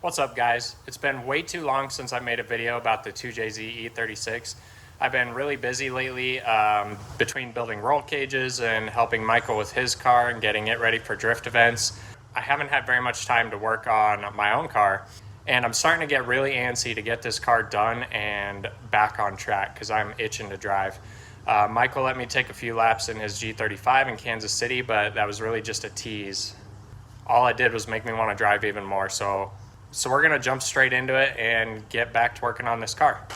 What's up, guys? It's been way too long since I made a video about the 2JZ E36. I've been really busy lately between building roll cages and helping Michael with his car and getting it ready for drift events. I haven't had very much time to work on my own car, and I'm starting to get really antsy to get this car done and back on track because I'm itching to drive. Michael let me take a few laps in his G35 in Kansas City, but that was really just a tease. All it did was make me want to drive even more. So we're gonna jump straight into it and get back to working on this car.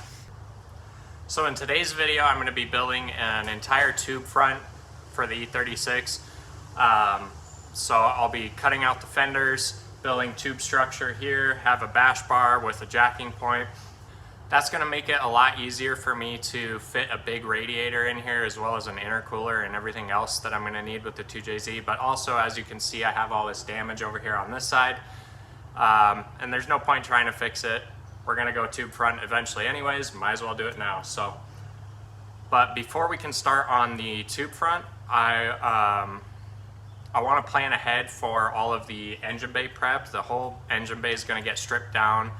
So in today's video, I'm gonna be building an entire tube front for the E36. So I'll be cutting out the fenders, building tube structure here, have a bash bar with a jacking point. That's gonna make it a lot easier for me to fit a big radiator in here, as well as an intercooler and everything else that I'm gonna need with the 2JZ. But also, as you can see, I have all this damage over here on this side. And there's no point trying to fix it. We're gonna go tube front eventually anyways, might as well do it now. But before we can start on the tube front, I wanna plan ahead for all of the engine bay prep. The whole engine bay is gonna get stripped down.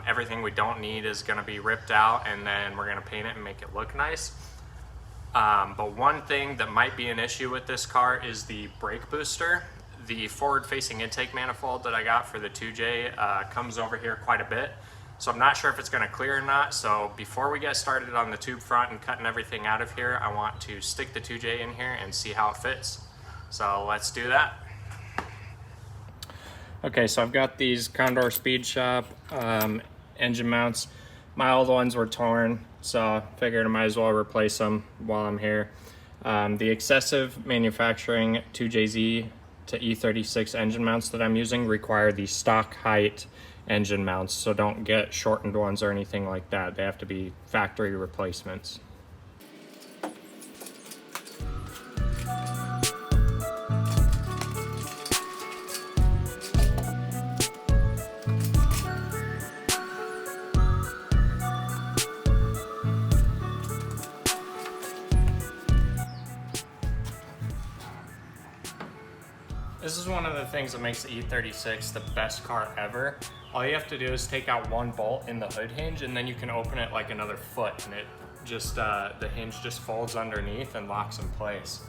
Everything we don't need is gonna be ripped out, and then we're gonna paint it and make it look nice. But one thing that might be an issue with this car is the brake booster. The forward-facing intake manifold that I got for the 2J comes over here quite a bit. So I'm not sure if it's gonna clear or not. So before we get started on the tube front and cutting everything out of here, I want to stick the 2J in here and see how it fits. So let's do that. Okay, so I've got these Condor Speed Shop engine mounts. My old ones were torn, so I figured I might as well replace them while I'm here. The excessive manufacturing 2JZ to E36 engine mounts that I'm using require the stock height engine mounts, so don't get shortened ones or anything like that. They have to be factory replacements. This is one of the things that makes the E36 the best car ever. All you have to do is take out one bolt in the hood hinge, and then you can open it like another foot, and it just the hinge just folds underneath and locks in place,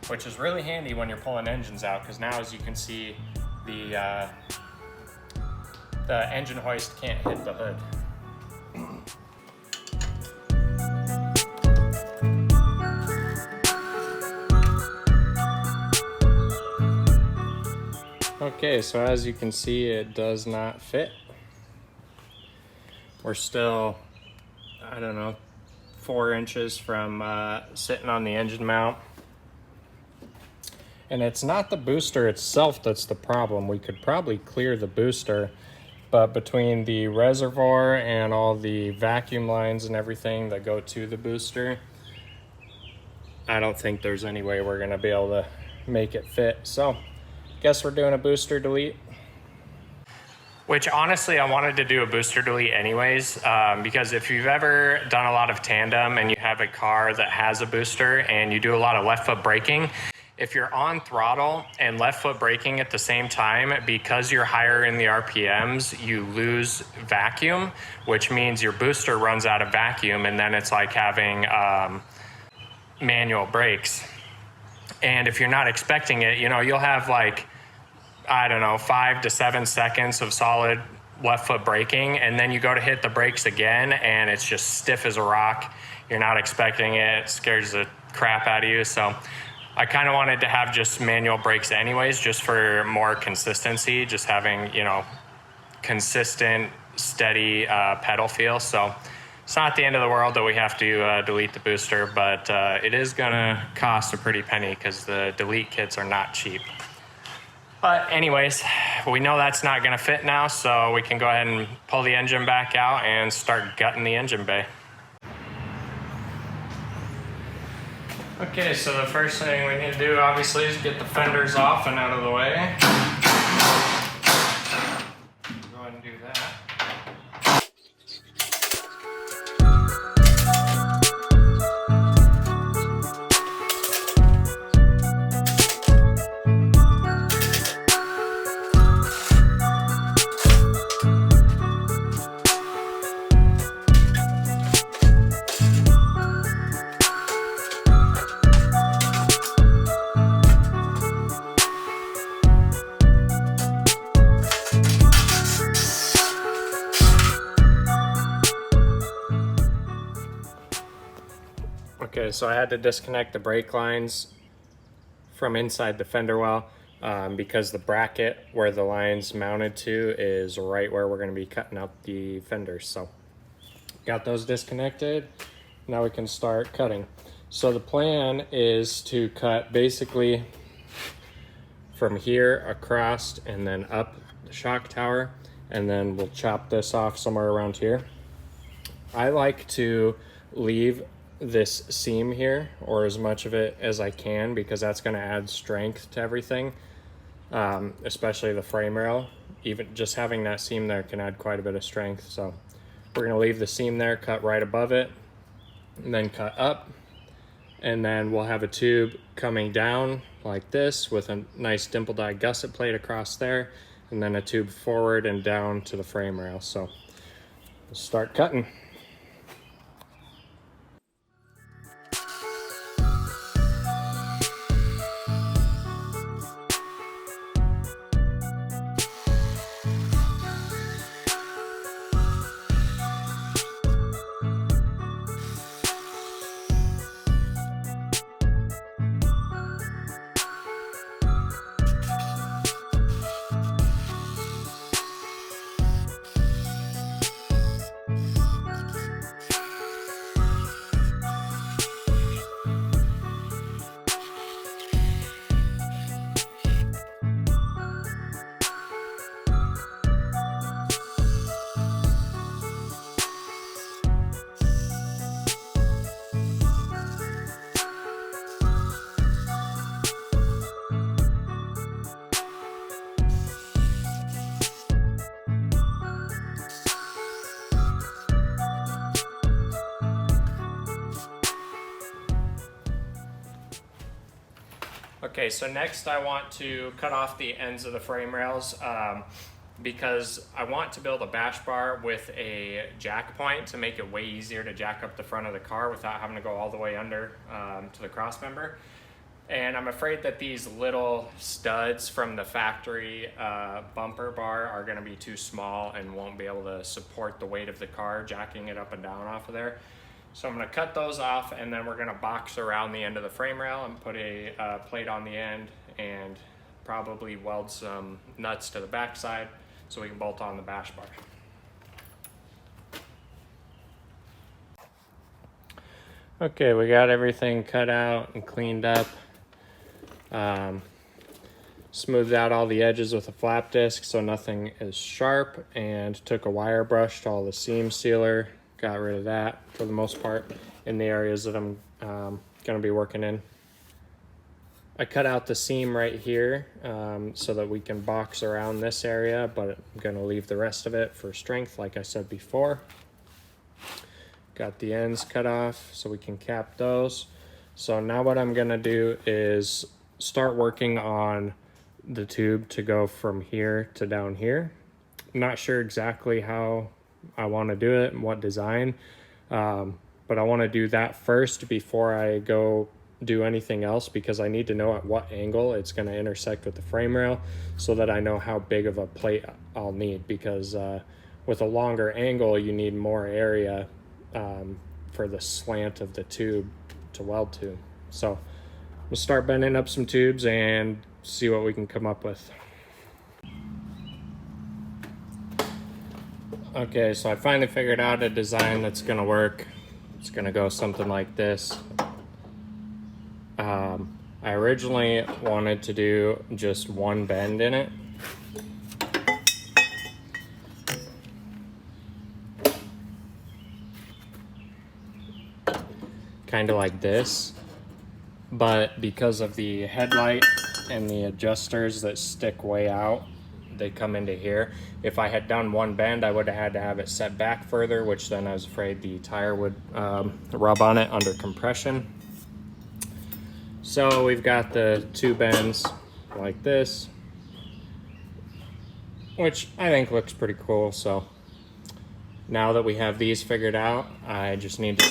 which is really handy when you're pulling engines out, because now, as you can see, the engine hoist can't hit the hood. Okay, so as you can see, it does not fit. We're still, I don't know, 4 inches from sitting on the engine mount. And it's not the booster itself that's the problem. We could probably clear the booster, but between the reservoir and all the vacuum lines and everything that go to the booster, I don't think there's any way we're gonna be able to make it fit. So guess we're doing a booster delete. Which honestly, I wanted to do a booster delete anyways, because if you've ever done a lot of tandem and you have a car that has a booster and you do a lot of left foot braking, if you're on throttle and left foot braking at the same time, because you're higher in the RPMs, you lose vacuum, which means your booster runs out of vacuum, and then it's like having manual brakes. And if you're not expecting it, you know, you'll have like, I don't know, 5 to 7 seconds of solid left foot braking, and then you go to hit the brakes again and it's just stiff as a rock. You're not expecting it, it scares the crap out of you. So I kind of wanted to have just manual brakes anyways, just for more consistency, just having, you know, consistent, steady pedal feel. So it's not the end of the world that we have to delete the booster, but it is gonna cost a pretty penny because the delete kits are not cheap. But anyways, we know that's not gonna fit now, so we can go ahead and pull the engine back out and start gutting the engine bay. Okay, so the first thing we need to do obviously is get the fenders off and out of the way. Go ahead and do that. Okay, so I had to disconnect the brake lines from inside the fender well because the bracket where the line's mounted to is right where we're going to be cutting out the fenders. So got those disconnected. Now we can start cutting. So the plan is to cut basically from here across and then up the shock tower, and then we'll chop this off somewhere around here. I like to leave this seam here, or as much of it as I can, because that's going to add strength to everything, especially the frame rail. Even just having that seam there can add quite a bit of strength. So we're going to leave the seam there, cut right above it, and then cut up, and then we'll have a tube coming down like this with a nice dimple die gusset plate across there, and then a tube forward and down to the frame rail. So we'll start cutting. Okay, so next I want to cut off the ends of the frame rails because I want to build a bash bar with a jack point to make it way easier to jack up the front of the car without having to go all the way under to the cross member. And I'm afraid that these little studs from the factory bumper bar are going to be too small and won't be able to support the weight of the car jacking it up and down off of there. So I'm going to cut those off, and then we're going to box around the end of the frame rail and put a plate on the end, and probably weld some nuts to the back side so we can bolt on the bash bar. Okay, we got everything cut out and cleaned up. Smoothed out all the edges with a flap disc so nothing is sharp, and took a wire brush to all the seam sealer. Got rid of that for the most part in the areas that I'm going to be working in. I cut out the seam right here so that we can box around this area, but I'm going to leave the rest of it for strength like I said before. Got the ends cut off so we can cap those. So now what I'm going to do is start working on the tube to go from here to down here. I'm not sure exactly how I want to do it and what design, but I want to do that first before I go do anything else, because I need to know at what angle it's going to intersect with the frame rail so that I know how big of a plate I'll need, because with a longer angle you need more area for the slant of the tube to weld to. So we'll start bending up some tubes and see what we can come up with. Okay, so I finally figured out a design that's gonna work. It's gonna go something like this. I originally wanted to do just one bend in it. Kind of like this. But because of the headlight and the adjusters that stick way out, they come into here. If I had done one bend, I would have had to have it set back further, which then I was afraid the tire would rub on it under compression. So we've got the two bends like this, which I think looks pretty cool. So now that we have these figured out, I just need to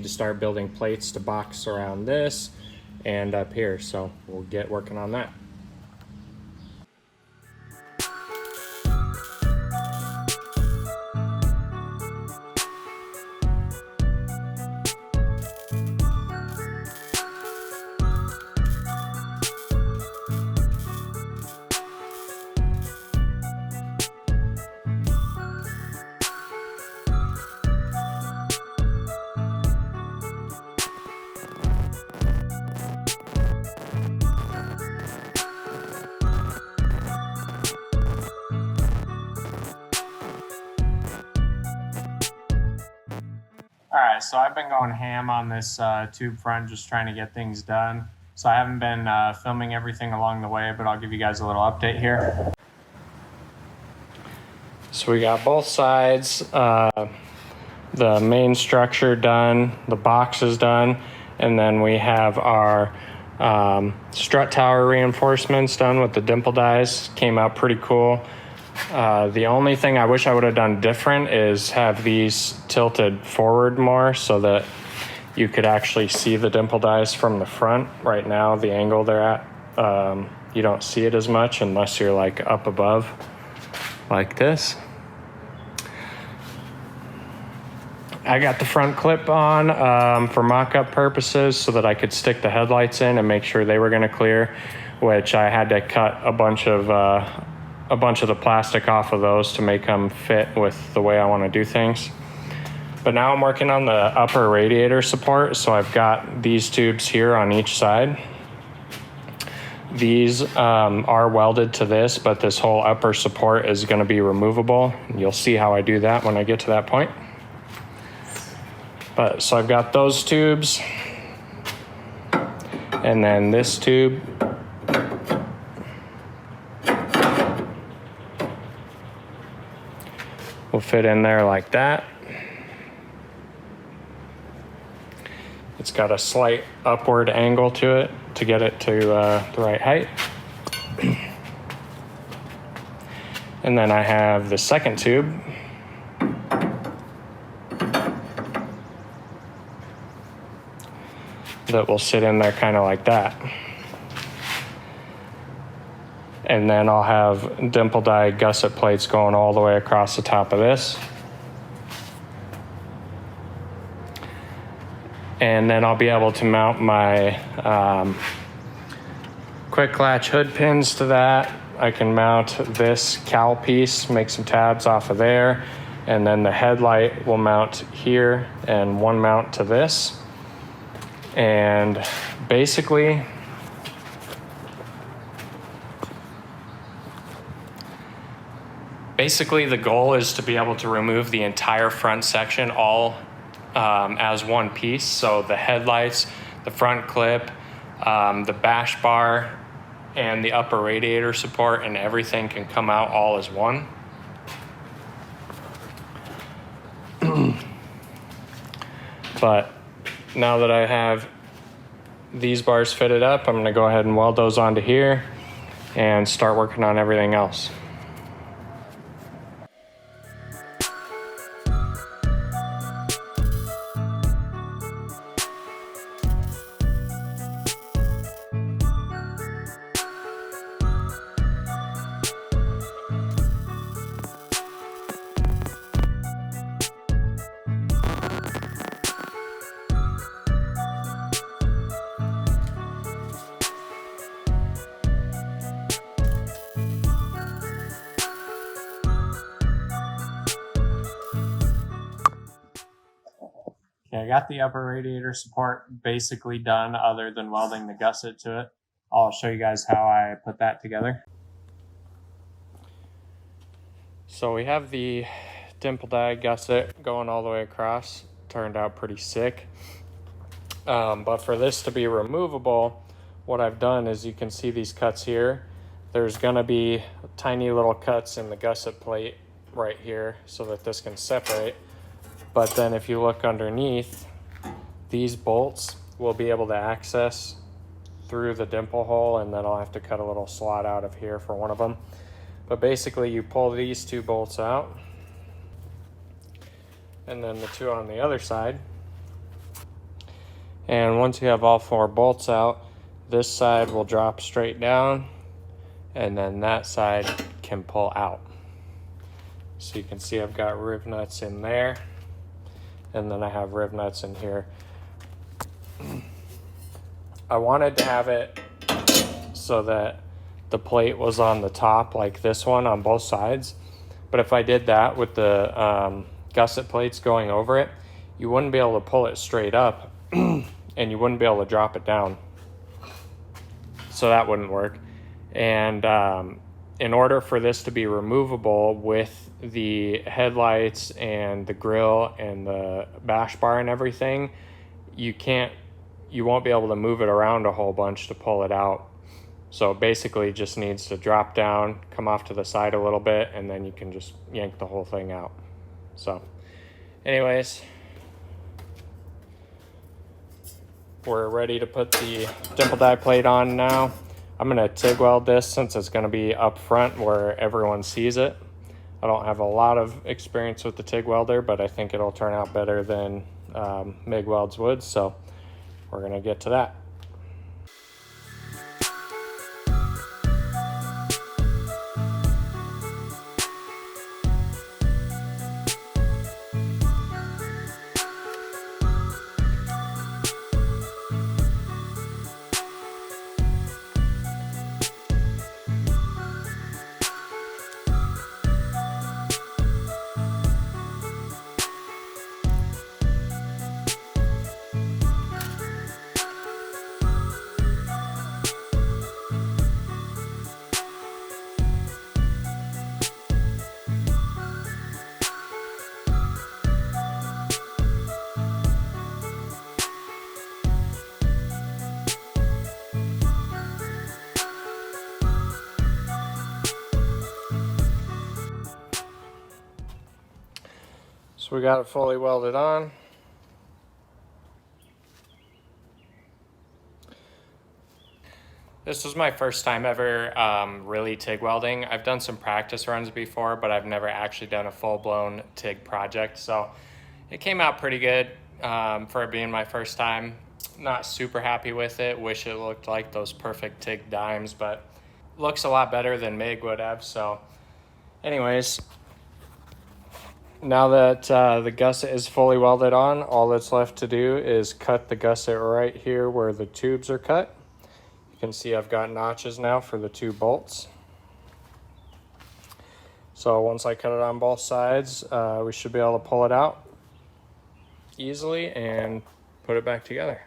start building plates to box around this and up here. So we'll get working on that. guys, so I've been going ham on this tube front, just trying to get things done. So I haven't been filming everything along the way, but I'll give you guys a little update here. So we got both sides, the main structure done, the box is done, and then we have our strut tower reinforcements done with the dimple dies. Came out pretty cool. The only thing I wish I would have done different is have these tilted forward more so that you could actually see the dimple dies from the front. Right now, the angle they're at, you don't see it as much unless you're like up above like this. I got the front clip on for mock-up purposes so that I could stick the headlights in and make sure they were going to clear, which I had to cut a bunch of the plastic off of those to make them fit with the way I want to do things. But now I'm working on the upper radiator support, so I've got these tubes here on each side. These are welded to this, but this whole upper support is going to be removable. You'll see how I do that when I get to that point. But so I've got those tubes, and then this tube. Will fit in there like that. It's got a slight upward angle to it to get it to the right height. And then I have the second tube. That will sit in there kind of like that. And then I'll have dimple die gusset plates going all the way across the top of this. And then I'll be able to mount my quick latch hood pins to that. I can mount this cowl piece, make some tabs off of there, and then the headlight will mount here and one mount to this. And basically, the goal is to be able to remove the entire front section all as one piece. So the headlights, the front clip, the bash bar, and the upper radiator support, and everything can come out all as one. But now that I have these bars fitted up, I'm going to go ahead and weld those onto here and start working on everything else. Okay, I got the upper radiator support basically done other than welding the gusset to it. I'll show you guys how I put that together. So we have the dimple die gusset going all the way across. Turned out pretty sick. But for this to be removable, what I've done is you can see these cuts here. There's gonna be tiny little cuts in the gusset plate right here so that this can separate. But then if you look underneath, these bolts will be able to access through the dimple hole, and then I'll have to cut a little slot out of here for one of them. But basically you pull these two bolts out, and then the two on the other side. And once you have all four bolts out, this side will drop straight down, and then that side can pull out. So you can see I've got riv nuts in there, and then I have riv nuts in here. I wanted to have it so that the plate was on the top like this one on both sides, but if I did that with the gusset plates going over it, you wouldn't be able to pull it straight up and you wouldn't be able to drop it down. So that wouldn't work. And in order for this to be removable with the headlights and the grill and the bash bar and everything, you won't be able to move it around a whole bunch to pull it out. So basically it just needs to drop down, come off to the side a little bit, and then you can just yank the whole thing out. So anyways, we're ready to put the dimple die plate on now. I'm going to TIG weld this since it's going to be up front where everyone sees it. I don't have a lot of experience with the TIG welder, but I think it'll turn out better than MIG welds would, so we're going to get to that. So we got it fully welded on. This was my first time ever really TIG welding. I've done some practice runs before, but I've never actually done a full-blown TIG project. So it came out pretty good for it being my first time. Not super happy with it. Wish it looked like those perfect TIG dimes, but looks a lot better than MIG would have. So anyways, now that the gusset is fully welded on, all that's left to do is cut the gusset right here where the tubes are cut. You can see I've got notches now for the 2 bolts. So once I cut it on both sides, we should be able to pull it out easily and put it back together.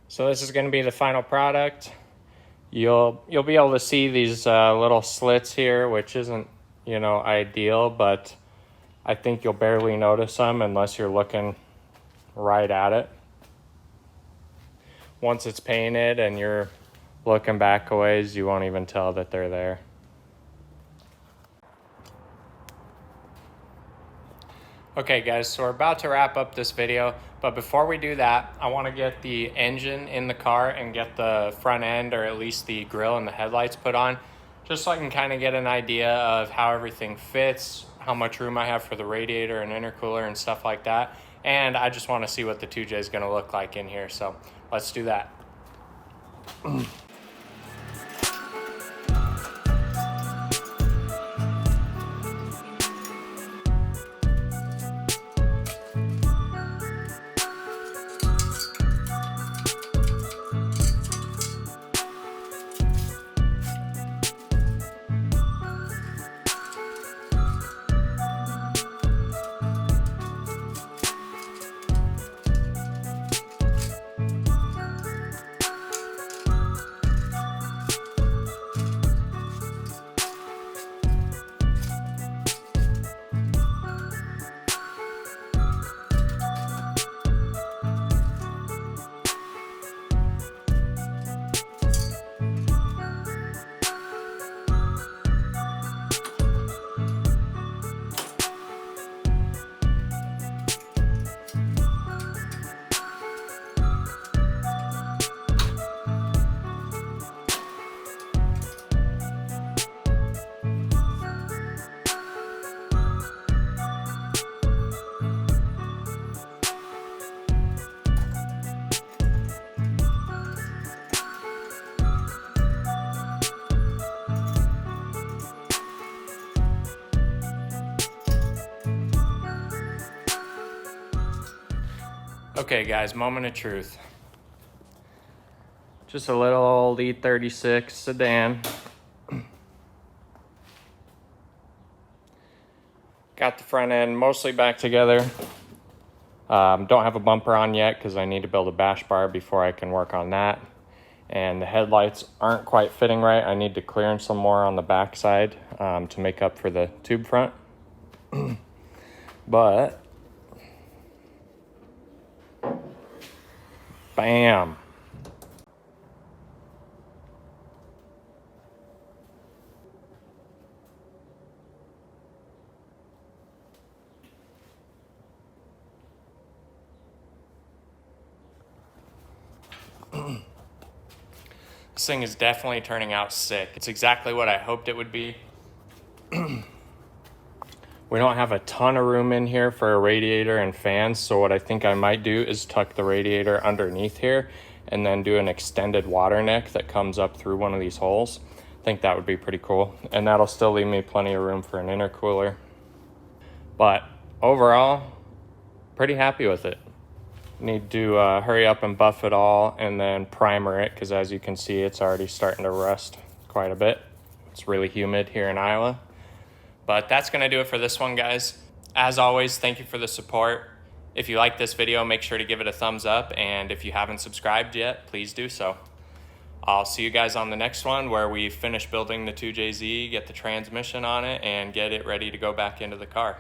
So this is going to be the final product. You'll be able to see these little slits here, which isn't, ideal, but I think you'll barely notice them unless you're looking right at it. Once it's painted and you're looking back a ways, you won't even tell that they're there. Okay guys, so we're about to wrap up this video, but before we do that, I want to get the engine in the car and get the front end, or at least the grill and the headlights put on, just so I can kind of get an idea of how everything fits, how much room I have for the radiator and intercooler and stuff like that. And I just want to see what the 2J is going to look like in here, so let's do that. Okay guys, moment of truth. Just a little old E36 sedan. Got the front end mostly back together. Don't have a bumper on yet because I need to build a bash bar before I can work on that. And the headlights aren't quite fitting right. I need to clear some more on the back side to make up for the tube front. But, bam. This thing is definitely turning out sick. It's exactly what I hoped it would be. We don't have a ton of room in here for a radiator and fans, so what I think I might do is tuck the radiator underneath here and then do an extended water neck that comes up through one of these holes. I think that would be pretty cool, and that'll still leave me plenty of room for an intercooler. But overall, pretty happy with it. Need to hurry up and buff it all and then primer it, because as you can see, it's already starting to rust quite a bit. It's really humid here in Iowa. But that's going to do it for this one, guys. As always, thank you for the support. If you like this video, make sure to give it a thumbs up, and if you haven't subscribed yet, please do so. I'll see you guys on the next one where we finish building the 2JZ, get the transmission on it, and get it ready to go back into the car.